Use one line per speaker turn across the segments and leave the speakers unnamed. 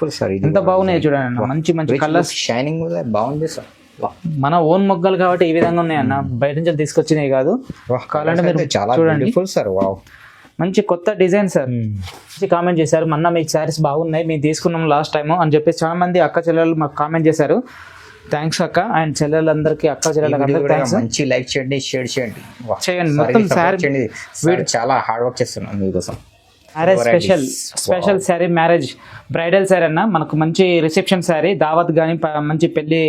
Beautiful sir. ఇది
ఎంత బాగున్నాయి చూడండి అన్న, మంచి మంచి కలర్స్,
షైనింగ్ బాగుంది సార్.
మన ఓన్ మొగ్గలు కాబట్టి ఈ విధంగా ఉన్నాయి అన్న, బయట నుంచి తీసుకొచ్చినాయి కాదు. కావాలంటే మీరు
చాలా బ్యూటిఫుల్ సార్. వావ్,
మంచి కొత్త డిజైన్ సార్. మంచి కామెంట్ చేశారు, మొన్న మీకు శారీస్ బాగున్నాయి మేము తీసుకున్నాం లాస్ట్ టైం అని చెప్పేసి చాలా మంది అక్క చెల్లెలు మాకు కామెంట్ చేశారు. థ్యాంక్స్ అక్క అండ్ చెల్లెలందరికీ, అక్క చెల్లెలందరికీ థ్యాంక్స్.
మంచి లైక్ చేయండి, షేర్ చేయండి,
చేయండి. మొత్తం శారీ
చాలా హార్డ్ వర్క్ చేస్తున్నాను మీకోసం.
Marriage special sari, marriage bridal sari అన్న, మనకు మంచి రిసెప్షన్ శారీ, దావత్ కానీ మంచి పెళ్లి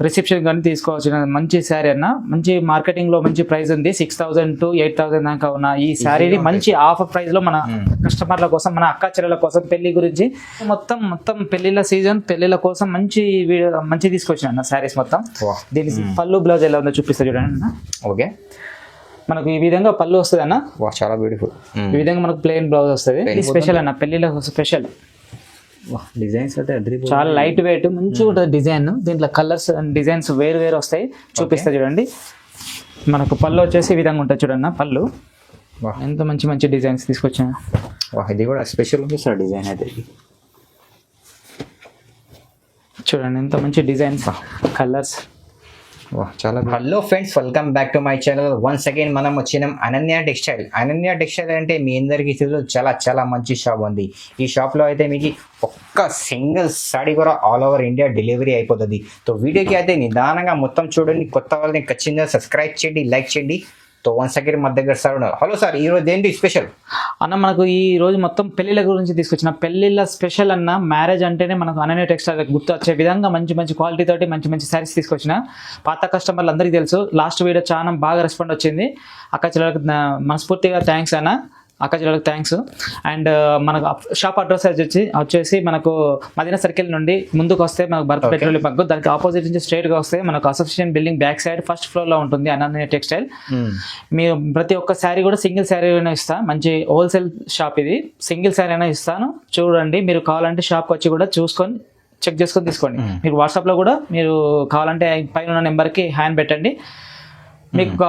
రిసెప్షన్ కానీ తీసుకోవాల్సిన మంచి శారీ అన్న. మంచి మార్కెటింగ్ లో మంచి ప్రైస్ ఉంది, 6,000 to 8,000 దాకా ఉన్న ఈ శారీని మంచి ఆఫర్ ప్రైస్ లో మన కస్టమర్ల కోసం, మన అక్క చెల్లెల కోసం, పెళ్లి గురించి మొత్తం పెళ్లిళ్ళ సీజన్, పెళ్లిళ్ళ కోసం మంచి తీసుకొచ్చిన అన్న శారీస్ మొత్తం. దీని పళ్ళు బ్లౌజ్ ఎలా ఉందో చూపిస్తా చూడండి అన్న.
ఓకే,
మనకు ఈ విధంగా పళ్ళు వస్తుంది అన్న,
చాలా బ్యూటిఫుల్.
ఈ విధంగా మనకు ప్లెయిన్ బ్లౌజ్ వస్తుంది. ఇది స్పెషల్ అన్న, పెళ్లిళ్ళ స్పెషల్.
డిజైన్స్ అయితే
చాలా లైట్ వెయిట్ మంచిగా ఉంటుంది డిజైన్. దీంట్లో కలర్స్ అండ్ డిజైన్స్ వేరు వస్తాయి, చూపిస్తా చూడండి. మనకు పళ్ళు వచ్చేసి ఈ విధంగా ఉంటుంది చూడన్న. పళ్ళు ఎంత మంచి డిజైన్స్ తీసుకొచ్చా.
ఇది కూడా స్పెషల్ ఉంది సార్ డిజైన్ అయితే.
చూడండి ఎంత మంచి డిజైన్స్, కలర్స్.
చాలా. Hello friends, welcome back to my channel. Once again మనం వచ్చినాం అనన్య టెక్స్టైల్. అనన్య టెక్స్టైల్ అంటే మీ అందరికీ తెలుసు, చాలా మంచి షాప్ ఉంది. ఈ షాప్లో అయితే మీకు ఒక్క సింగిల్ సారీ కూడా ఆల్ ఓవర్ ఇండియా డెలివరీ అయిపోతుంది. సో వీడియోకి అయితే నిదానంగా మొత్తం చూడండి. కొత్త వాళ్ళని ఖచ్చితంగా సబ్స్క్రైబ్ చేయండి, లైక్ చేయండి. సో వన్స్ అగైన్ మా దగ్గర సార్ ఉన్నారు. హలో సార్, ఈరోజు ఏంటి స్పెషల్
అన్న? మనకు ఈ రోజు మొత్తం పెళ్లిళ్ళ గురించి తీసుకొచ్చిన, పెళ్లిళ్ళ స్పెషల్ అన్న. మ్యారేజ్ అంటేనే మనకు అనన్య టెక్స్టైల్ గుర్తు వచ్చే విధంగా మంచి క్వాలిటీ తోటి మంచి శారీస్ తీసుకొచ్చిన. పాత కస్టమర్లు అందరికీ తెలుసు, లాస్ట్ వీడియో చాలా బాగా రెస్పాండ్ వచ్చింది. అక్క చెల్లెలకు మనస్ఫూర్తిగా థ్యాంక్స్ అన్న, అక్క చెల్లెలకు థ్యాంక్స్. అండ్ మనకు షాప్ అడ్రస్ వచ్చేసి మనకు మదీనా సర్కిల్ నుండి ముందుకు వస్తే మనకు భరత్ పెట్రోల్ బంక్, దానికి ఆపోజిట్ నుంచి స్ట్రైట్గా వస్తే మనకు association building back side first ఫ్లోర్లో ఉంటుంది అనన్య టెక్స్టైల్. మీరు ప్రతి ఒక్క శారీ కూడా సింగిల్ శారీ అయినా ఇస్తా, మంచి హోల్సేల్ షాప్ ఇది. సింగిల్ శారీ అయినా ఇస్తాను, చూడండి. మీరు కావాలంటే షాప్కి వచ్చి కూడా చూసుకొని చెక్ చేసుకొని తీసుకోండి. మీకు వాట్సాప్లో కూడా మీరు కావాలంటే పైన ఉన్న నెంబర్కి హ్యాండ్ పెట్టండి. మీకు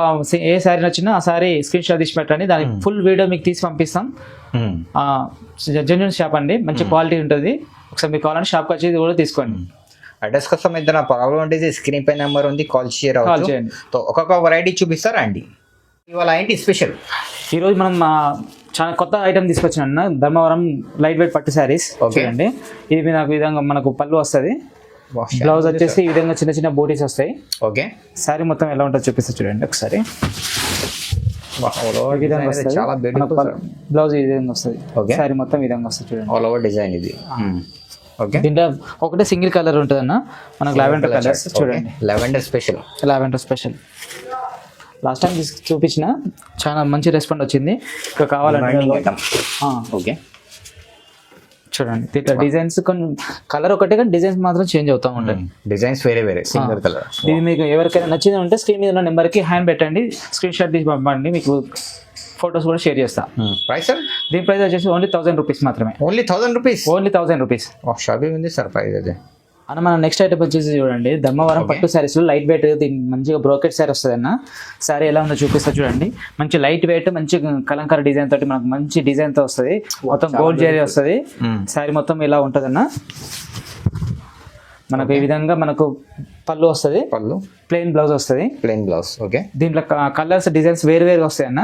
ఏ శారీ నచ్చినా ఆ శారీ స్క్రీన్ షాట్ తీసి పెట్టండి, దానికి ఫుల్ వీడియో మీకు తీసి పంపిస్తాం. జెన్యూన్ షాప్ అండి, మంచి క్వాలిటీ ఉంటుంది. ఒకసారి మీకు కావాలంటే షాప్కి వచ్చి కూడా తీసుకోండి.
అడ్రస్ కోసం ఏదైనా ప్రాబ్లం ఉంటుంది, స్క్రీన్ పై నెంబర్ ఉంది, కాల్ చేయండి. ఒక్కొక్క వెరైటీ చూపిస్తారా అండి? ఇవాళ ఏంటి స్పెషల్?
ఈరోజు మనం చాలా కొత్త ఐటమ్ తీసుకొచ్చిన అన్న, ధర్మవరం లైట్ వెయిట్ పట్టు శారీస్. ఓకే అండి, ఇది నాకు విధంగా మనకు పళ్ళు వస్తుంది, బ్లౌజ్ వచ్చేసి ఈ విధంగా చిన్న బూటీస్ వస్తాయి. ఓకే, శారీ మొత్తం ఎలా ఉంటుందో చూపిస్తా చూడండి ఒకసారి. బ్లౌజ్ ఈ విధంగా వస్తుంది, శారీ మొత్తం ఈ విధంగా వస్తుంది చూడండి.
ఆల్ ఓవర్ డిజైన్ ఇది.
దీంట్లో ఒకటే సింగిల్ కలర్ ఉంటుంది అన్న, మనకు లావెండర్ కలర్స్ చూడండి.
లావెండర్ స్పెషల్
లాస్ట్ టైం చూపించిన చాలా మంచి రెస్పాండ్ వచ్చింది. ఇంకా కావాలంటే
ఓకే
చూడండి. దీంట్లో డిజైన్స్ కొన్ని కలర్ ఒకటే కానీ డిజైన్స్ మాత్రం చేంజ్ అవుతూ ఉంటాయి.
డిజైన్స్ వేరే సింగిల్ కలర్.
ఇది మీకు ఎవరికైనా నచ్చింది ఉంటే స్క్రీన్ మీద ఉన్న నెంబర్కి హ్యాండ్ పెట్టండి, స్క్రీన్ షాట్ తీసి పంపండి, మీకు ఫొటోస్ కూడా షేర్ చేస్తా.
Price sir?
దీని ప్రైస్ వచ్చేసి ఓన్లీ 1,000 రూపీస్ మాత్రమే.
Only 1,000 rupees.
షాపింగ్
ఉంది సార్ ప్రైస్ అదే
అన్న. మన నెక్స్ట్ ఐటమ్ వచ్చేసి చూడండి, ధర్మవరం పట్టు శారీస్ లో లైట్ వెయిట్, దీనికి మంచిగా బ్రోకెట్ శారీ వస్తుంది అన్న. శారీ ఎలా ఉందో చూపిస్తా చూడండి. మంచి లైట్ వెయిట్, మంచి కలంకార డిజైన్ తోటి మనకు మంచి డిజైన్ తో వస్తుంది. మొత్తం గోల్డ్ జరీ వస్తుంది. శారీ మొత్తం ఇలా ఉంటుంది అన్న. మనకు ఈ విధంగా మనకు పళ్ళు వస్తుంది, ప్లెయిన్ బ్లౌజ్ వస్తుంది.
ఓకే,
దీంట్లో కలర్స్ డిజైన్స్ వేరు వస్తాయి అన్న.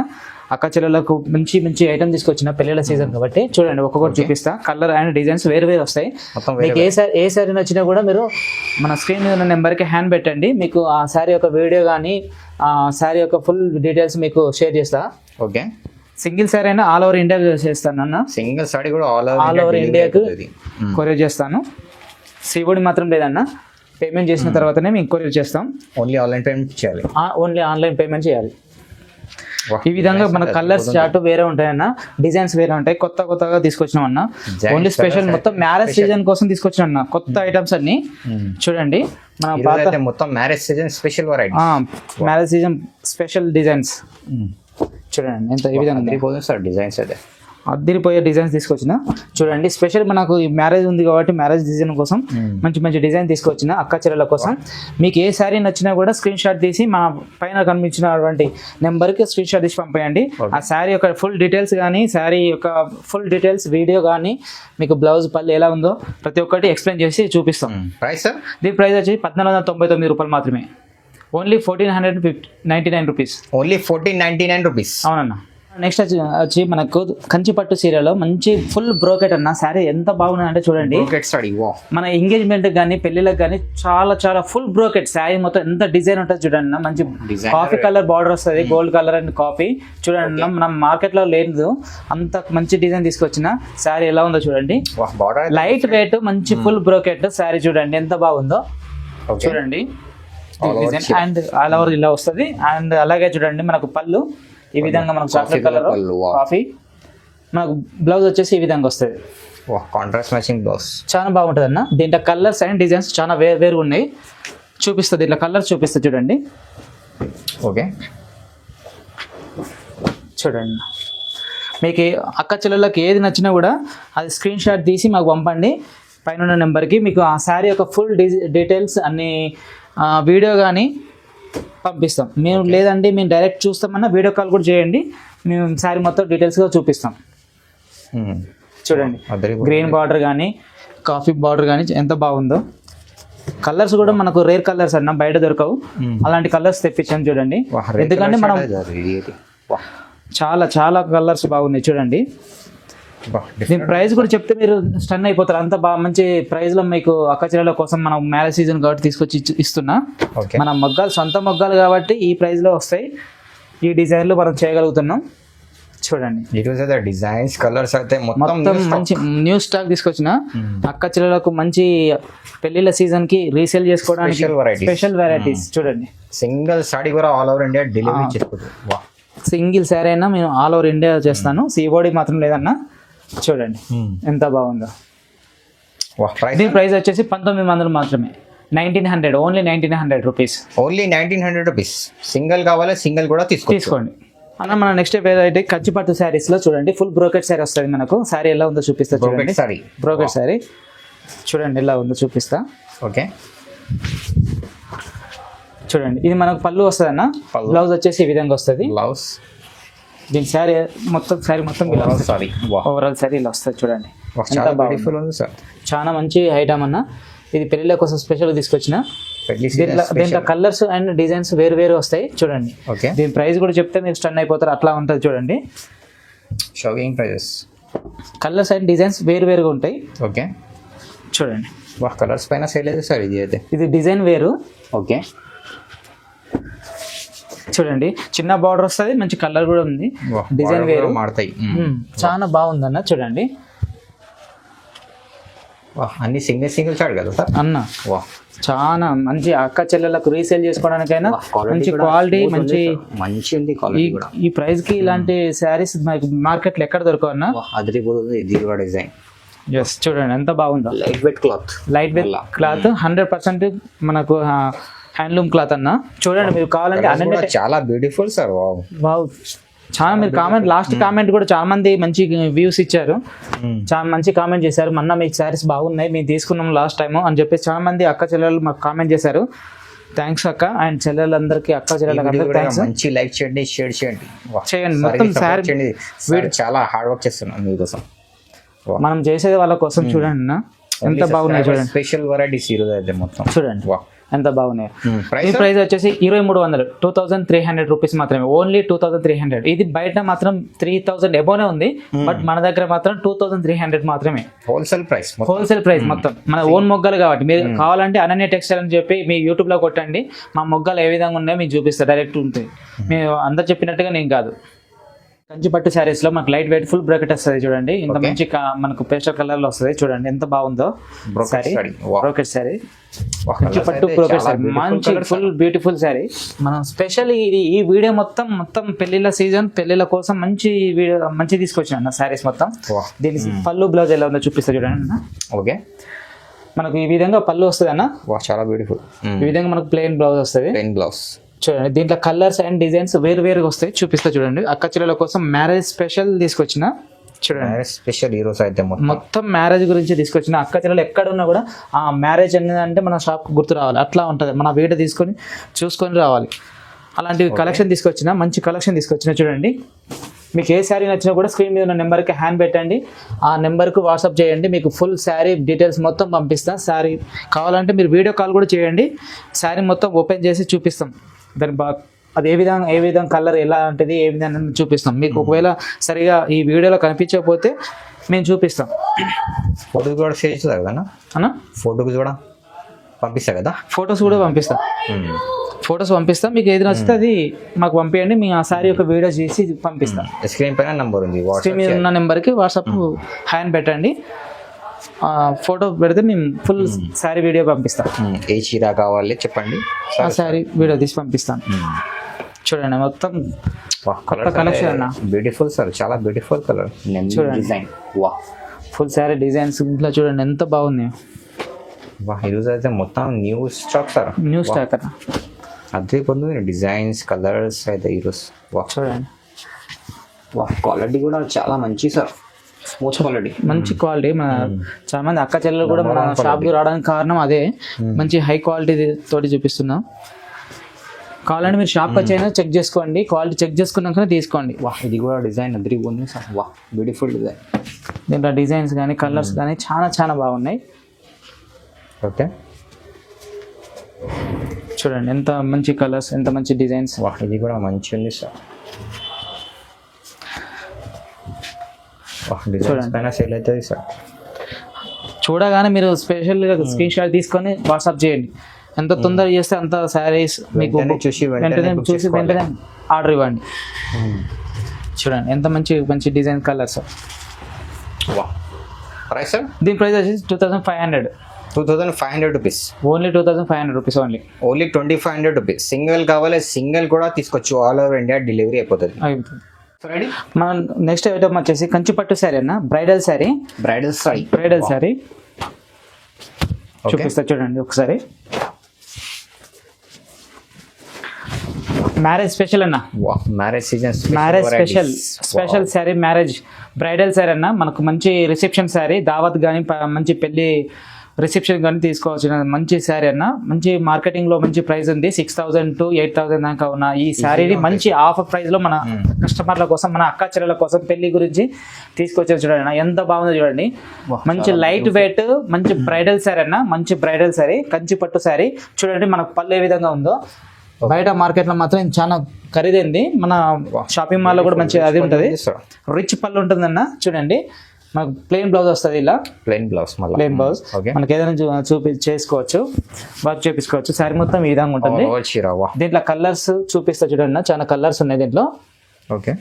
అక్క చెల్లెలకు మంచి ఐటమ్ తీసుకొచ్చిన పెళ్లిళ్ళ సీజన్ కాబట్టి చూడండి, ఒక్కొక్కటి చూపిస్తా. కలర్ అండ్ డిజైన్స్ వేరు వస్తాయి. మీకు ఏ శారీ నచ్చినా కూడా మీరు మన స్క్రీన్ మీద ఉన్న నెంబర్కి హ్యాండ్ పెట్టండి, మీకు ఆ శారీ యొక్క వీడియో కానీ ఆ శారీ యొక్క ఫుల్ డీటెయిల్స్ మీకు షేర్ చేస్తా.
ఓకే,
సింగిల్ శారీ అయినా ఆల్ ఓవర్ ఇండియా చేస్తాను అన్న.
సింగిల్ సారీ కూడా ఆల్
ఓవర్ ఇండియాకు కొరియర్ చేస్తాను. సిఓడి మాత్రం లేదన్న, పేమెంట్ చేసిన తర్వాతనే మేము కొరియర్ చేస్తాం.
ఓన్లీ ఆన్లైన్
పేమెంట్ చేయాలి. ఈ విధంగా మన కలర్స్ చార్ట్ వేరే ఉంటాయన్న, డిజైన్స్ వేరే ఉంటాయి. కొత్తగా తీసుకొచ్చినాం అన్న, ఓన్లీ స్పెషల్ మొత్తం మ్యారేజ్ సీజన్ కోసం తీసుకొచ్చినాం అన్న. కొత్త ఐటమ్స్ అన్ని చూడండి. మన
మొత్తం marriage season special variety,
marriage season special designs చూడండి. ఎంత ఈ విధంగా
సార్ డిజైన్స్ అయితే
అద్దరిపోయే డిజైన్స్ తీసుకొచ్చిన. చూడండి స్పెషల్ మనకు ఈ మ్యారేజ్ ఉంది కాబట్టి మ్యారేజ్ డిజైన్ కోసం మంచి మంచి డిజైన్ తీసుకొచ్చిన అక్క చెల్లెల కోసం. మీకు ఏ శారీ నచ్చినా కూడా స్క్రీన్ షాట్ తీసి మా పైన కనిపించినటువంటి నెంబర్కి స్క్రీన్ షాట్ తీసి పంపేయండి. ఆ శారీ యొక్క ఫుల్ డీటెయిల్స్ కానీ శారీ యొక్క ఫుల్ డీటెయిల్స్ వీడియో కానీ మీకు బ్లౌజ్ పళ్ళు ఎలా ఉందో ప్రతి ఒక్కటి ఎక్స్ప్లెయిన్ చేసి చూపిస్తాం.
Price sir?
దీని ప్రైస్ వచ్చి 1499 రూపాయలు మాత్రమే. Only 1499 rupees.
Only 1499 rupees.
అవునన్నా. నెక్స్ట్ వచ్చి మనకు కంచిపట్టు సీరియల్లో మంచి ఫుల్ బ్రోకెట్ అన్న శారీ ఎంత బాగున్నాయి అంటే చూడండి. మన ఎంగేజ్మెంట్ కానీ పెళ్లిలకు కానీ చాలా చాలా ఫుల్ బ్రోకెట్ శారీ మొత్తం ఎంత డిజైన్ ఉంటుంది చూడండి అన్న. మంచి కాఫీ కలర్ బార్డర్ వస్తుంది, గోల్డ్ కలర్ అండ్ కాఫీ. చూడండి అన్న మనం మార్కెట్ లో లేదు అంత మంచి డిజైన్ తీసుకొచ్చిన శారీ ఎలా ఉందో చూడండి. లైట్ వెయిట్ మంచి ఫుల్ బ్రోకెట్ శారీ చూడండి ఎంత బాగుందో చూడండి. అండ్ ఆల్ ఓవర్ ఇలా వస్తుంది. అండ్ అలాగే చూడండి మనకు పళ్ళు ఈ విధంగా మనకు చాక్లెట్ కలర్ కాఫీ. మనకు బ్లౌజ్ వచ్చేసి ఈ విధంగా వస్తుంది.
కాంట్రాస్ట్ మ్యాచింగ్ బ్లౌజ్
చాలా బాగుంటుంది అన్న. దీంట్లో కలర్స్ అండ్ డిజైన్స్ చాలా వేరు ఉన్నాయి. చూపిస్తుంది ఇట్లా కలర్స్ చూపిస్తుంది చూడండి.
ఓకే
చూడండి మీకు అక్క చెల్లెళ్ళకి ఏది నచ్చినా కూడా అది స్క్రీన్ షాట్ తీసి మాకు పంపండి పైన నెంబర్కి. మీకు ఆ శారీ యొక్క ఫుల్ డీటెయిల్స్ అన్ని వీడియో కానీ పంపిస్తాం. మేము లేదండి మేము డైరెక్ట్ చూస్తామన్నా వీడియో కాల్ కూడా చేయండి, మేము శారీ మొత్తం డీటెయిల్స్గా చూపిస్తాం. చూడండి గ్రీన్ బార్డర్ కానీ కాఫీ బార్డర్ కానీ ఎంత బాగుందో. కలర్స్ కూడా మనకు రేర్ కలర్స్ అన్న బయట దొరకవు, అలాంటి కలర్స్ తెప్పించాం చూడండి. ఎందుకంటే మనం చాలా చాలా కలర్స్ బాగున్నాయి చూడండి. దీని ప్రైస్ కూడా చెప్తే మీరు స్టన్ అయిపోతారు. అంత బాగా మంచి ప్రైస్లో మీకు అక్క చెల్లెల కోసం మనం మ్యారేజ్ సీజన్ కాబట్టి తీసుకొచ్చి ఇస్తున్నా. మన మొగ్గాలు సొంత మొగ్గాలు కాబట్టి ఈ ప్రైస్లో వస్తాయి. ఈ డిజైన్లు మనం చేయగలుగుతున్నాం చూడండి.
డిజైన్స్ కలర్స్ అయితే మొత్తం
మంచి న్యూ స్టాక్ తీసుకొచ్చిన అక్క చెల్లెలకు మంచి పెళ్లిళ్ళ సీజన్ కి రీసేల్ చేసుకోవడానికి స్పెషల్ వెరైటీస్ చూడండి.
సింగిల్ సారీ కూడా ఆల్ ఓవర్ ఇండియా డెలివరీ చేసుకుంటాం.
సింగిల్ శారీ అయినా మేము ఆల్ ఓవర్ ఇండియా చేస్తాను, సిఓడి మాత్రం లేదన్నా. చూడండి ఎంత బాగుందో. దీని ప్రైస్ వచ్చేసి 1900 మాత్రమే. 1900 only 1900 rupees.
Only 1900 rupees. Single కావాలి సింగిల్ కూడా తీసుకోండి
అన్న. మన నెక్స్ట్ వెరైటీ కంచిపట్టు శారీస్ లో చూడండి ఫుల్ బ్రోకెట్ శారీ వస్తుంది మనకు. శారీ ఎలా ఉందో చూపిస్తా చూడండి. బ్రోకెట్ శారీ చూడండి ఎలా ఉందో చూపిస్తా.
ఓకే
చూడండి ఇది మనకు పళ్ళు వస్తుంది అన్న. బ్లౌజ్ వచ్చేసి ఈ విధంగా వస్తుంది.
బ్లౌజ్
దీని శారీ మొత్తం ఓవరాల్ శారీ ఇలా వస్తుంది చూడండి. చాలా మంచి ఐటమ్ అన్న. ఇది పెళ్లిళ్ళ కోసం స్పెషల్ తీసుకొచ్చిన. దీంట్లో కలర్స్ అండ్ డిజైన్స్ వేరు వస్తాయి చూడండి. దీని ప్రైస్ కూడా చెప్తే మీరు స్టన్ అయిపోతారు, అట్లా ఉంటుంది చూడండి.
Showing prices
colours and designs వేరుగా ఉంటాయి.
ఓకే
చూడండి.
కలర్స్ పైన సేల్ అయితే సార్ ఇది అయితే
ఇది డిజైన్ వేరు.
ఓకే
చూడండి చిన్న బార్డర్ వస్తుంది, మంచి కలర్ కూడా ఉంది, డిజైన్ వేరు
మారుతాయి.
చాలా బాగుందన్న చూడండి.
అన్ని సింగిల్ షాట్ కదా సార్
అన్న. చాలా మంచి అక్క చెల్లెలకు రీసేల్ చేసుకోవడానికైనా మంచి క్వాలిటీ మంచి ఉంది. ఈ ప్రైస్ కి ఇలాంటి శారీస్ మార్కెట్ లో ఎక్కడ దొరకవు అన్న.
డిజైన్
చూడండి ఎంత బాగుందో.
లైట్ వెయిట్
క్లాత్ 100% మనకు హ్యాండ్లూమ్ క్లాత్ అన్న. చూడండి మీరు కావాలంటే
చాలా బ్యూటిఫుల్ సార్.
వావ్ చాలా మీరు కామెంట్ లాస్ట్ కామెంట్ కూడా చాలా మంది మంచి వ్యూస్ ఇచ్చారు, చాలా మంచి కామెంట్ చేశారు. మొన్న మీకు శారీస్ బాగున్నాయి మేము తీసుకున్నాం లాస్ట్ టైం అని చెప్పేసి చాలా మంది అక్క చెల్లెలు మాకు కామెంట్ చేశారు. థ్యాంక్స్ అక్క అండ్ చెల్లెలందరికీ అక్క చెల్లెలందరికీ థ్యాంక్స్.
మంచి లైక్ చేయండి, షేర్ చేయండి
మొత్తం శారీ
చాలా హార్డ్ వర్క్ చేస్తున్నాం మీకోసం.
మనం చేసేది వాళ్ళ కోసం చూడండి అన్న ఎంత బాగున్నాయి చూడండి.
స్పెషల్ వెరైటీస్ ఈరోజు అయితే మొత్తం
చూడండి ఎంత బాగున్నాయి. ఈ ప్రైస్ వచ్చేసి 2300 2300 రూపీస్ మాత్రమే. ఓన్లీ 2300. ఇది బయట మాత్రం 3000 ఎబోనే ఉంది, బట్ మన దగ్గర మాత్రం 2300 మాత్రమే.
హోల్సేల్ ప్రైస్
మొత్తం మన ఓన్ మొగ్గలు కాబట్టి మీరు కావాలంటే అనన్య టెక్స్టైల్ అని చెప్పి మీ యూట్యూబ్ లో కొట్టండి. మా మొగ్గలు ఏ విధంగా ఉన్నాయో మీకు చూపిస్తారు, డైరెక్ట్ ఉంటుంది. మీరు అందరు చెప్పినట్టుగా నేను కాదు. కంచిపట్టు శారీస్ లో మనకు లైట్ వెయిట్ ఫుల్ బ్రాకెట్ వస్తుంది చూడండి. ఇంత మంచి మనకు పేస్టల్ కలర్ లో వస్తుంది చూడండి ఎంత బాగుందో. బ్రోకెట్ శారీ కంచిపట్టు బ్రోకెట్ శారీ మంచి ఫుల్ బ్యూటిఫుల్ శారీ. మనం స్పెషల్ ఇది ఈ వీడియో మొత్తం పెళ్లిళ్ళ సీజన్ పెళ్లిళ్ళ కోసం మంచి తీసుకొచ్చిన అన్న శారీస్ మొత్తం. దీని పళ్ళు బ్లౌజ్ ఎలా ఉందో చూపిస్తా చూడండి అన్న.
ఓకే
మనకు ఈ విధంగా పళ్ళు వస్తుంది అన్న.
చాలా బ్యూటిఫుల్.
ఈ విధంగా మనకు ప్లెయిన్ బ్లౌజ్ వస్తుంది. చూడండి దీంట్లో కలర్స్ అండ్ డిజైన్స్ వేరుగా వస్తాయి చూపిస్తా చూడండి. అక్క చెల్లెల కోసం మ్యారేజ్ స్పెషల్ తీసుకొచ్చిన చూడండి
స్పెషల్ ఈరోజు అయితే
మొత్తం మ్యారేజ్ గురించి తీసుకొచ్చిన అక్క చెల్లెలు ఎక్కడ ఉన్నా కూడా ఆ మ్యారేజ్ అనేది మన షాప్ గుర్తు రావాలి, అట్లా ఉంటుంది. మన వీడియో తీసుకొని చూసుకొని రావాలి. అలాంటి కలెక్షన్ తీసుకొచ్చిన, మంచి కలెక్షన్ తీసుకొచ్చిన. చూడండి, మీకు ఏ శారీ నచ్చినా కూడా స్క్రీన్ మీద ఉన్న నెంబర్కి హ్యాండ్ పెట్టండి, ఆ నెంబర్కు వాట్సాప్ చేయండి, మీకు ఫుల్ శారీ డీటెయిల్స్ మొత్తం పంపిస్తాం. శారీ కావాలంటే మీరు వీడియో కాల్ కూడా చేయండి, శారీ మొత్తం ఓపెన్ చేసి చూపిస్తాం. దాని అది ఏ విధంగా కలర్ ఎలా ఉంటుంది ఏ విధంగా చూపిస్తాం. మీకు ఒకవేళ సరిగా ఈ వీడియోలో కనిపించకపోతే మేము చూపిస్తాం.
ఫోటోస్ కూడా షేర్ చేస్తారు కదా అన్న, ఫోటోస్ కూడా పంపిస్తా కదా,
ఫొటోస్ కూడా పంపిస్తాం. ఫొటోస్ పంపిస్తాం, మీకు ఏది నచ్చితే అది మాకు పంపించండి, మేము ఆ శారీ యొక్క వీడియో చేసి పంపిస్తాం.
స్క్రీన్ పైన నెంబర్ ఉంది,
స్క్రీన్ మీద ఉన్న నెంబర్కి వాట్సాప్ హ్యాండ్ పెట్టండి, ఫోటో పెడితే మేము ఫుల్ శారీ వీడియో పంపిస్తాం.
ఏ చీర కావాలి చెప్పండి,
ఆ శారీ వీడియో తీసి పంపిస్తాం. చూడండి మొత్తం కొత్త కలెక్షన్ అన్న,
బ్యూటిఫుల్ సార్, చాలా బ్యూటిఫుల్ కలర్.
చూడండి
డిజైన్ వా,
ఫుల్ శారీ డిజైన్స్ ఇంట్లో చూడండి ఎంత బాగుంది.
వా, ఈరోజు అయితే మొత్తం new stock sir,
new stock అన్న.
అదే కొన్ని డిజైన్స్ కలర్స్ అయితే ఈరోజు. వా
చూడండి,
వా, క్వాలిటీ కూడా చాలా మంచి సార్, స్మూత్ క్వాలిటీ,
మంచి క్వాలిటీ. మన చాలా మంది అక్క చెల్లెలు కూడా మన షాప్కి రావడానికి కారణం అదే, మంచి హై క్వాలిటీ తోటి చూపిస్తున్నాం. కావాలంటే మీరు షాప్కి వచ్చైనా చెక్ చేసుకోండి, క్వాలిటీ చెక్ చేసుకున్నాకనే తీసుకోండి.
వా, ఇది కూడా డిజైన్ అదిరిగా ఉంది సార్. వా, బ్యూటిఫుల్ డిజైన్.
దీంట్లో డిజైన్స్ కానీ కలర్స్ కానీ చాలా చాలా బాగున్నాయి.
ఓకే,
చూడండి ఎంత మంచి కలర్స్, ఎంత మంచి డిజైన్స్.
వా, ఇది కూడా మంచి ఉంది సార్. వా, డిజైన్స్ పైన సేల్ అవుతుంది సార్.
చూడగానే మీరు స్పెషల్గా స్క్రీన్ షాట్ తీసుకొని వాట్సాప్ చేయండి. ఎంత తొందరగా చేస్తే అంత శారీస్ మీకు చూసి వెంటనే ఆర్డర్ ఇవ్వండి. చూడండి ఎంత మంచి డిజైన్ కలర్స్.
ప్రైస్ సార్,
దీని ప్రైస్ వచ్చేసి 2500.
2500 rupees,
only 2500 rupees, only
2500 rupees. Single కావాలి సింగిల్ కూడా తీసుకోవచ్చు, ఆల్ ఓవర్ ఇండియా డెలివరీ అయిపోతుంది.
మన నెక్స్ట్ ఐటమ్ వచ్చేసి కంచిపట్టు శారీ అన్న, బ్రైడల్ శారీ. బ్రైడల్ శారీ చూపిస్తా చూడండి ఒకసారి. మ్యారేజ్ స్పెషల్ అన్న,
marriage season,
marriage special sari, marriage bridal sari అన్న. మనకు మంచి రిసెప్షన్ శారీ, దావత్ కానీ మంచి పెళ్లి రిసెప్షన్ కానీ తీసుకోవచ్చు మంచి శారీ అన్న. మంచి మార్కెటింగ్లో మంచి ప్రైస్ ఉంది, 6000 to 8000 దాకా ఉన్న ఈ శారీని మంచి ఆఫర్ ప్రైస్లో మన కస్టమర్ల కోసం, మన అక్క చెల్లెల కోసం పెళ్లి గురించి తీసుకొచ్చారు. చూడండి ఎంత బాగుందో చూడండి, మంచి లైట్ వెయిట్ మంచి బ్రైడల్ శారీ అన్న, మంచి బ్రైడల్ శారీ, కంచి పట్టు శారీ. చూడండి మనకు పళ్ళు ఏ విధంగా ఉందో, బయట మార్కెట్లో మాత్రం చాలా ఖరీదైంది, మన షాపింగ్ మాల్లో కూడా మంచి అది ఉంటుంది, రిచ్ పళ్ళు ఉంటుందన్న. చూడండి మనకు ప్లెయిన్ బ్లౌజ్ వస్తుంది, ఇలా ప్లెయిన్ బ్లౌజ్ మనకి ఏదైనా చేసుకోవచ్చు, వర్క్ చేపించుకోవచ్చు. శారీ మొత్తం ఈ విధంగా ఉంటుంది. దీంట్లో కలర్స్ చూపిస్తా చూడండి, చాలా కలర్స్ ఉన్నాయి దీంట్లో.
ఓకే,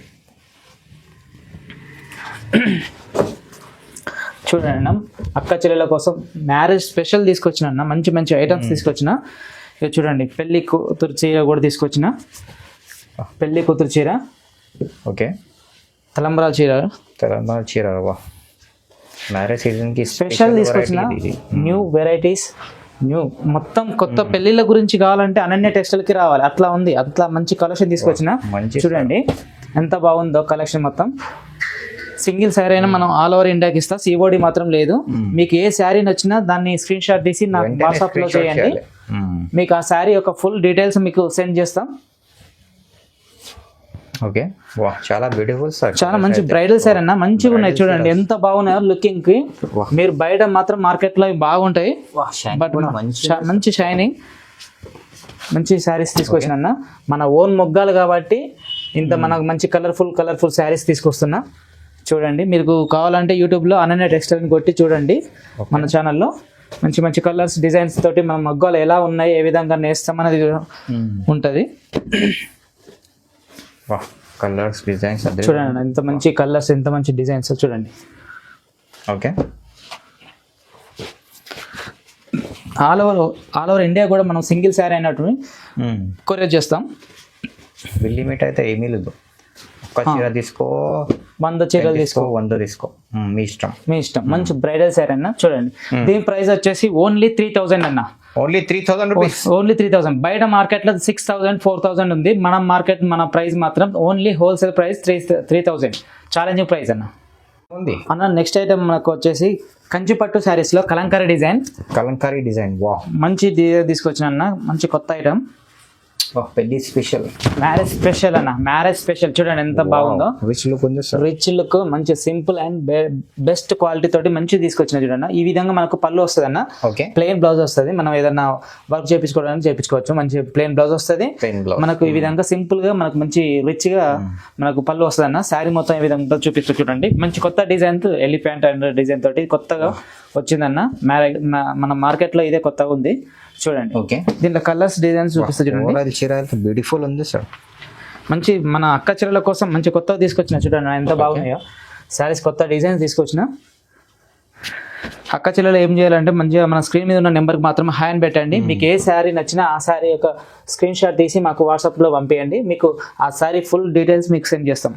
చూడండి అక్క చెల్లెల కోసం మ్యారేజ్ స్పెషల్ తీసుకొచ్చిన అన్న, మంచి ఐటమ్స్ తీసుకొచ్చిన. ఇక చూడండి పెళ్లి కూతురు చీర కూడా తీసుకొచ్చిన, పెళ్లి కూతురు చీర.
ఓకే,
తలంబ్రాల చీర
మ్యారేజ్ సీజన్ కి
స్పెషల్ తీసుకొచ్చిన. న్యూ వెరైటీస్, న్యూ మొత్తం కొత్త పెళ్లిళ్ళ గురించి కావాలంటే అనన్య టెక్స్టైల్ కి రావాలి, అట్లా ఉంది, అట్లా మంచి కలెక్షన్ తీసుకొచ్చిన. చూడండి ఎంత బాగుందో కలెక్షన్ మొత్తం. సింగిల్ శారీ అయినా మనం ఆల్ ఓవర్ ఇండియాకి ఇస్తాం, సిఓడి మాత్రం లేదు. మీకు ఏ శారీ నచ్చినా దాన్ని స్క్రీన్ షాట్ తీసి నాకు వాట్సాప్ లో చేయండి, మీకు ఆ శారీ యొక్క ఫుల్ డీటెయిల్స్ మీకు సెండ్ చేస్తాం.
ఓకే, చాలా బ్యూటిఫుల్ సార్,
చాలా మంచి బ్రైడల్ శారీ అన్న, మంచిగా ఉన్నాయి. చూడండి ఎంత బాగున్నాయో లుకింగ్ కి. మీరు బయట మాత్రం మార్కెట్ లో బాగుంటాయి, బట్ మంచి షైనింగ్ మంచి శారీస్ తీసుకొచ్చిన అన్న. మన ఓన్ మొగ్గాలు కాబట్టి ఇంత మనకు మంచి కలర్ఫుల్ శారీస్ తీసుకొస్తున్నా. చూడండి మీకు కావాలంటే యూట్యూబ్లో అనన్య టెక్స్టైల్ కొట్టి చూడండి, మన ఛానల్లో మంచి కలర్స్ డిజైన్స్ తోటి మన మగ్గాలు ఎలా ఉన్నాయి, ఏ విధంగా నేస్తాం అనేది ఉంటుంది.
కలర్స్ డిజైన్స్
చూడండి ఎంత మంచి కలర్స్, ఎంత మంచి డిజైన్స్ చూడండి.
ఓకే,
ఆల్ ఓవర్ ఇండియా కూడా మనం సింగిల్ శారీ అయినట్టు కొరియర్ చేస్తాం.
లిమిట్ అయితే ఏమీ లేదు, ఒక్క చీర తీసుకో,
100 చీరలు తీసుకో,
100 తీసుకో, మీ ఇష్టం.
మంచి బ్రైడల్ శారీ అన్న. చూడండి దీని ప్రైస్ వచ్చేసి ఓన్లీ 3000 అన్న,
ఓన్లీ 3000 రూపీస్,
ఓన్లీ 3000. బయట మార్కెట్లో 6000 4000 ఉంది, మన ప్రైస్ మాత్రం only wholesale price 3000. Challenging price అన్న,
ఉంది.
అన్న నెక్స్ట్ ఐటమ్ మనకు వచ్చేసి కంచిపట్టు శారీస్ లో కలంకారీ డిజైన్.
కలంకారీ డిజైన్ వా
మంచి డిజైన్ తీసుకొచ్చిన అన్న, మంచి కొత్త ఐటమ్.
పెళ్లి స్పెషల్,
మ్యారేజ్ స్పెషల్ అన్న, మ్యారేజ్ స్పెషల్. చూడండి ఎంత బాగుందో,
రిచ్ లుక్ ఉంది సార్.
రిచ్ లుక్, మంచి సింపుల్ అండ్ బెస్ట్ క్వాలిటీ తోటి మంచి తీసుకొచ్చిన చూడన్న. ఈ విధంగా మనకు పళ్ళు వస్తుంది అన్న,
ఓకే.
ప్లెయిన్ బ్లౌజ్ వస్తుంది. మనం ఏదైనా వర్క్ చేయించుకోవడానికి చేయించుకోవచ్చు. మంచి ప్లెయిన్ బ్లౌజ్ వస్తుంది మనకు. ఈ విధంగా సింపుల్ గా మనకు మంచి రిచ్ గా మనకు పళ్ళు వస్తుంది అన్న. శారీ మొత్తం ఈ విధంగా చూపిస్తూ చూడండి. మంచి కొత్త డిజైన్, ఎలిఫెంట్ అండ్ డిజైన్ తోటి కొత్తగా వచ్చిందన్న. మన మార్కెట్ లో ఇదే కొత్తగా ఉంది చూడండి.
ఓకే,
దీంట్లో కలర్స్ డిజైన్స్ చూపిస్తూ చూడండి.
బ్యూటిఫుల్ ఉంది సార్.
మంచి మన అక్క చెల్లెల కోసం మంచి కొత్తగా తీసుకొచ్చిన చూడండి ఎంత బాగున్నాయో శారీస్. కొత్త డిజైన్స్ తీసుకొచ్చిన. అక్క చెల్లెలు ఏం చేయాలంటే మంచిగా మన స్క్రీన్ మీద ఉన్న నెంబర్కి మాత్రం హ్యాండ్ పెట్టండి. మీకు ఏ శారీ నచ్చినా ఆ శారీ యొక్క స్క్రీన్ షాట్ తీసి మాకు వాట్సాప్లో పంపించండి. మీకు ఆ శారీ ఫుల్ డీటెయిల్స్ మీకు సెండ్ చేస్తాం.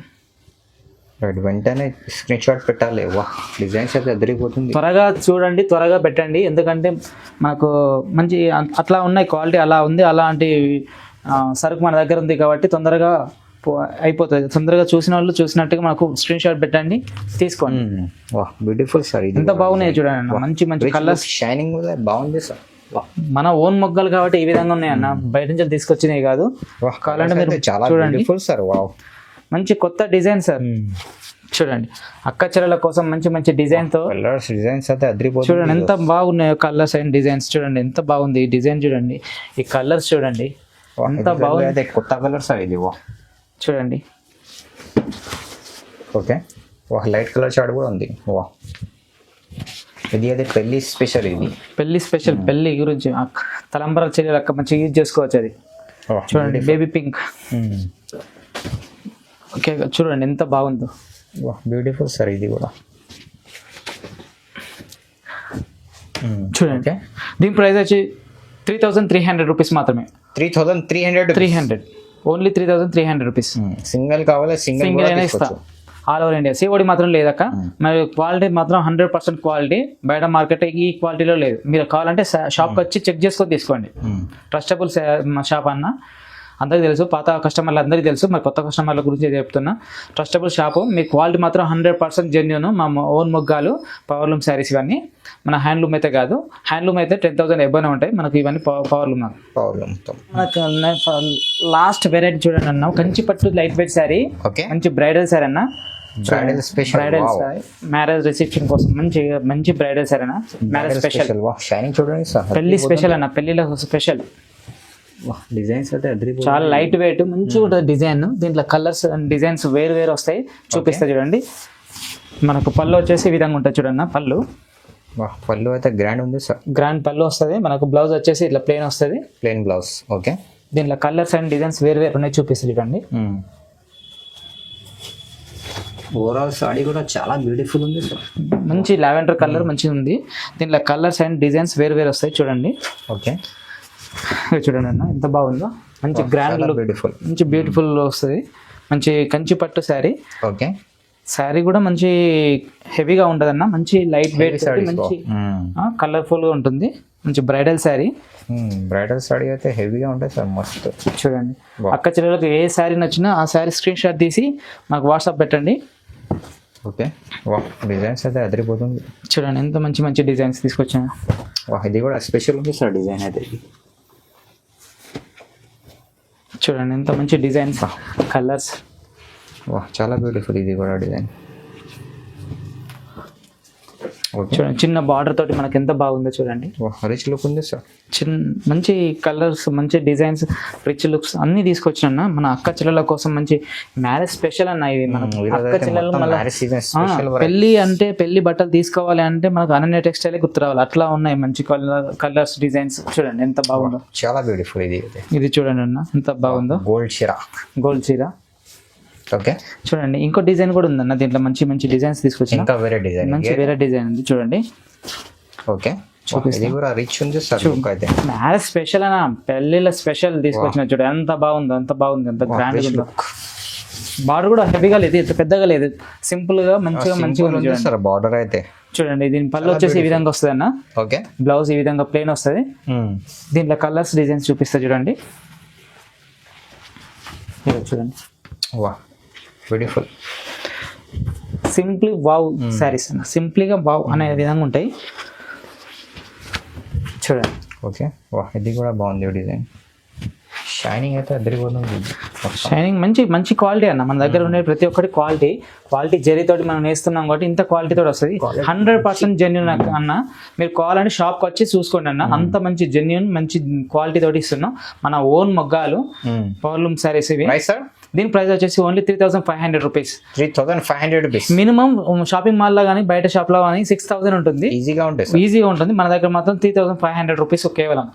వెంటనే స్క్రీన్ షాట్ పెట్టాలి. వా, డిజైన్స్ అయితే అదిరిపోతుంది.
త్వరగా చూడండి, త్వరగా పెట్టండి. ఎందుకంటే మనకు మంచి అట్లా ఉన్నాయి క్వాలిటీ, అలా ఉంది. అలాంటి సరుకు మన దగ్గర ఉంది కాబట్టి తొందరగా అయిపోతుంది. తొందరగా చూసిన వాళ్ళు చూసినట్టుగా మనకు స్క్రీన్ షాట్ పెట్టండి, తీసుకోండి.
వా, బ్యూటిఫుల్ సార్.
ఎంత బాగున్నాయి చూడండి. మంచి మంచి కలర్స్,
షైనింగ్ బాగుంది సార్.
మన ఓన్ మొగ్గలు కాబట్టి ఈ విధంగా ఉన్నాయన్న, బయట నుంచి తీసుకొచ్చినవి కాదు. కావాలంటే మీరు
చాలా
చూడండి
బ్యూటిఫుల్ సార్. వావ్,
మంచి కొత్త డిజైన్ సార్. చూడండి అక్క చెల్లెల కోసం మంచి మంచి డిజైన్ తో
కలర్స్, డిజైన్స్ అయితే అదిరిపోతుంది.
చూడండి ఎంత బాగున్నాయో కలర్స్ అండ్ డిజైన్స్. చూడండి ఎంత బాగుంది ఈ డిజైన్. చూడండి ఈ కలర్స్ చూడండి ఎంత బాగుంది.
కొత్త కలర్స్ ఇది. వా,
చూడండి.
ఓకే, వా, లైట్ కలర్ షార్ట్ కూడా ఉంది. వా, ఇది అదే పెళ్లి స్పెషల్. ఇది
పెళ్లి స్పెషల్, పెళ్లి గురించి తలంబరాల చెల్లెలు అక్క మంచిగా యూజ్ చేసుకోవచ్చు. అది చూడండి బేబీ పింక్. ఓకే, చూడండి ఎంత బాగుందో.
బ్యూటిఫుల్ సార్ ఇది కూడా.
చూడండి దీని ప్రైస్ వచ్చి 3,300 రూపీస్ మాత్రమే.
3,300
ఓన్లీ 3,300 రూపీస్.
సింగిల్ కావాలి, సింగిల్
అయినా ఇస్తా. All over India. సిఓడి మాత్రం లేదక్క. మరి క్వాలిటీ మాత్రం 100% క్వాలిటీ. బయట మార్కెట్ ఈ క్వాలిటీలో లేదు. మీరు కావాలంటే షాప్కి వచ్చి చెక్ చేసుకొని తీసుకోండి. ట్రస్టబుల్ షాప్ అన్న, అందరికీ తెలుసు. పాత కస్టమర్లు అందరికీ తెలుసు, మరి కొత్త కస్టమర్ల గురించి చెప్తున్నా. Trustable shop. మీ క్వాలిటీ మాత్రం 100% జెన్యూన్. మా ఓన్ మొగ్గాలు, పవర్లూమ్ శారీస్ ఇవన్నీ. మన హ్యాండ్లూమ్ అయితే కాదు. హ్యాండ్లూమ్ అయితే 10,000 ఎబ్బోనే ఉంటాయి. మనకి ఇవన్నీ పవర్లూమ్. మనకు లాస్ట్ వెరైటీ చూడండి అన్న, కంచిపట్టు లైట్ వెయిట్ శారీ. మంచి బ్రైడల్ శారీ అన్న. బ్రైడల్ శారీ, మ్యారేజ్ రిసెప్షన్ కోసం మంచి బ్రైడల్ శారీ అన్న. మ్యారేజ్ స్పెషల్,
షైనింగ్ చూడండి.
పెళ్లి స్పెషల్ అన్న, పెళ్లిలో స్పెషల్.
డిజైన్స్ అయితే
చాలా లైట్ వెయిట్, మంచిగా ఉంటుంది డిజైన్. దీంట్లో కలర్స్ అండ్ డిజైన్స్ వేరు వేరు వస్తాయి. చూపిస్తా చూడండి. మనకు పళ్ళు వచ్చేసి ఈ విధంగా ఉంటుంది చూడన్న.
పళ్ళు అయితే గ్రాండ్ ఉంది సార్.
గ్రాండ్ పళ్ళు వస్తుంది. మనకు బ్లౌజ్ వచ్చేసి ఇట్లా ప్లెయిన్ వస్తుంది.
Plain blouse. ఓకే,
దీంట్లో కలర్స్ అండ్ డిజైన్స్ వేరు వేరు ఉన్నాయి. చూపిస్తా చూడండి.
ఓవరాల్ సారీ కూడా చాలా బ్యూటిఫుల్ ఉంది సార్.
మంచి లావెండర్ కలర్ మంచిగా ఉంది. దీంట్లో కలర్స్ అండ్ డిజైన్స్ వేరు వేరు వస్తాయి చూడండి.
ఓకే,
చూడండి అన్న ఎంత బాగుందో. మంచి గ్రాండ్
బ్యూటిఫుల్,
మంచి బ్యూటిఫుల్ వస్తుంది. మంచి కంచి పట్టు శారీ.
ఓకే,
శారీ కూడా మంచి హెవీగా ఉంటుంది అన్న. మంచి లైట్ వెయిట్ శారీ, మంచి కలర్ఫుల్ గా ఉంటుంది. మంచి బ్రైడల్ శారీ.
బ్రైడల్ శారీ అయితే హెవీగా ఉంటుంది సార్. మస్త్
చూడండి. అక్క చెల్లెలకు ఏ శారీ నచ్చినా ఆ శారీ స్క్రీన్ షాట్ తీసి మాకు వాట్సాప్ పెట్టండి.
ఓకే, వా, డిజైన్స్ అయితే అదిరిపోతుంది.
చూడండి ఎంత మంచి మంచి డిజైన్స్ తీసుకొచ్చాను.
వా, ఇది కూడా స్పెషల్ ఉంది సార్ డిజైన్ అయితే.
చూడండి ఎంత మంచి డిజైన్స్, కలర్స్.
వా, చాలా బ్యూటిఫుల్ ఇది కూడా డిజైన్.
చూడండి చిన్న బార్డర్ తోటి మనకి ఎంత బాగుందో చూడండి.
రిచ్ లుక్ ఉంది సార్.
మంచి కలర్స్, మంచి డిజైన్స్, రిచ్ లుక్స్ అన్ని తీసుకొచ్చిన మన అక్క చెల్లెల కోసం మంచి మ్యారేజ్ స్పెషల్ అన్న. ఇది మన అక్క చెల్లెలు పెళ్లి అంటే పెళ్లి బట్టలు తీసుకోవాలి అంటే మనకు అనన్య టెక్స్టైల్ గుర్తు రావాలి. అట్లా ఉన్నాయి మంచి కలర్స్, డిజైన్స్. చూడండి ఎంత బాగుందో.
చాలా బ్యూటిఫుల్ ఇది
చూడండి అన్న ఎంత బాగుందో. గోల్డ్ చీర.
ఓకే,
చూడండి ఇంకో డిజైన్ కూడా ఉందన్న. దీంట్లో మంచి మంచి డిజైన్స్ తీసుకొచ్చిన.
ఇంకా వేరే డిజైన్,
మంచి వేరే డిజైన్ ఉంది చూడండి.
ఓకే, ఇది కూడా రిచ్ ఉంది సార్.
మ్యారేజ్ స్పెషల్ అన్న, పెళ్లిళ్ళ స్పెషల్ తీసుకొచ్చిన. చూడండి ఎంత బాగుందో, ఎంత బాగుంది, ఎంత గ్రాండ్ ఉందో. బార్డర్ కూడా హెవీగా లేదు, ఇంత పెద్దగా లేదు. సింపుల్ గా మంచిగా ఉంది
సార్ బార్డర్ అయితే.
చూడండి దీని పళ్ళు వచ్చేసి ఈ విధంగా వస్తుంది అన్న.
ఓకే,
బ్లౌజ్ ఈ విధంగా ప్లెయిన్ వస్తుంది. దీంట్లో కలర్స్, డిజైన్స్ చూపిస్తా చూడండి. చూడండి
వా, బ్యూటిఫుల్.
సింప్లీ వావ్ శారీస్ అన్న, సింప్లీగా వావ్ అనే విధంగా ఉంటాయి. చూడండి
ఓకే, వా ఇది కూడా బాగుంది డిజైన్. షైనింగ్ అయితే అదిరిపోతుంది.
షైనింగ్ మంచి మంచి క్వాలిటీ అన్న. మన దగ్గర ఉండే ప్రతి ఒక్కటి క్వాలిటీ జరీతోటి మనం వేస్తున్నాం కాబట్టి ఇంత క్వాలిటీతో వస్తుంది. 100% జెన్యున్ అన్న. మీరు కావాలంటే షాప్కి వచ్చి చూసుకోండి అన్న, అంత మంచి జెన్యున్ మంచి క్వాలిటీ తోటి ఇస్తున్నాం. మన ఓన్ మొగ్గాలు పవర్లూమ్ సారీస్ ఇవి.
సార్
దీని ప్రైస్ వచ్చేసి only 3,500 rupees.
3,500 rupees.
Minimum shopping మాల్లో కానీ బయట షాప్ లో కానీ 6,000 ఉంటుంది.
ఈజీగా ఉంటుంది.
మన దగ్గర మాత్రం 3,500 రూపీస్ కేవలం.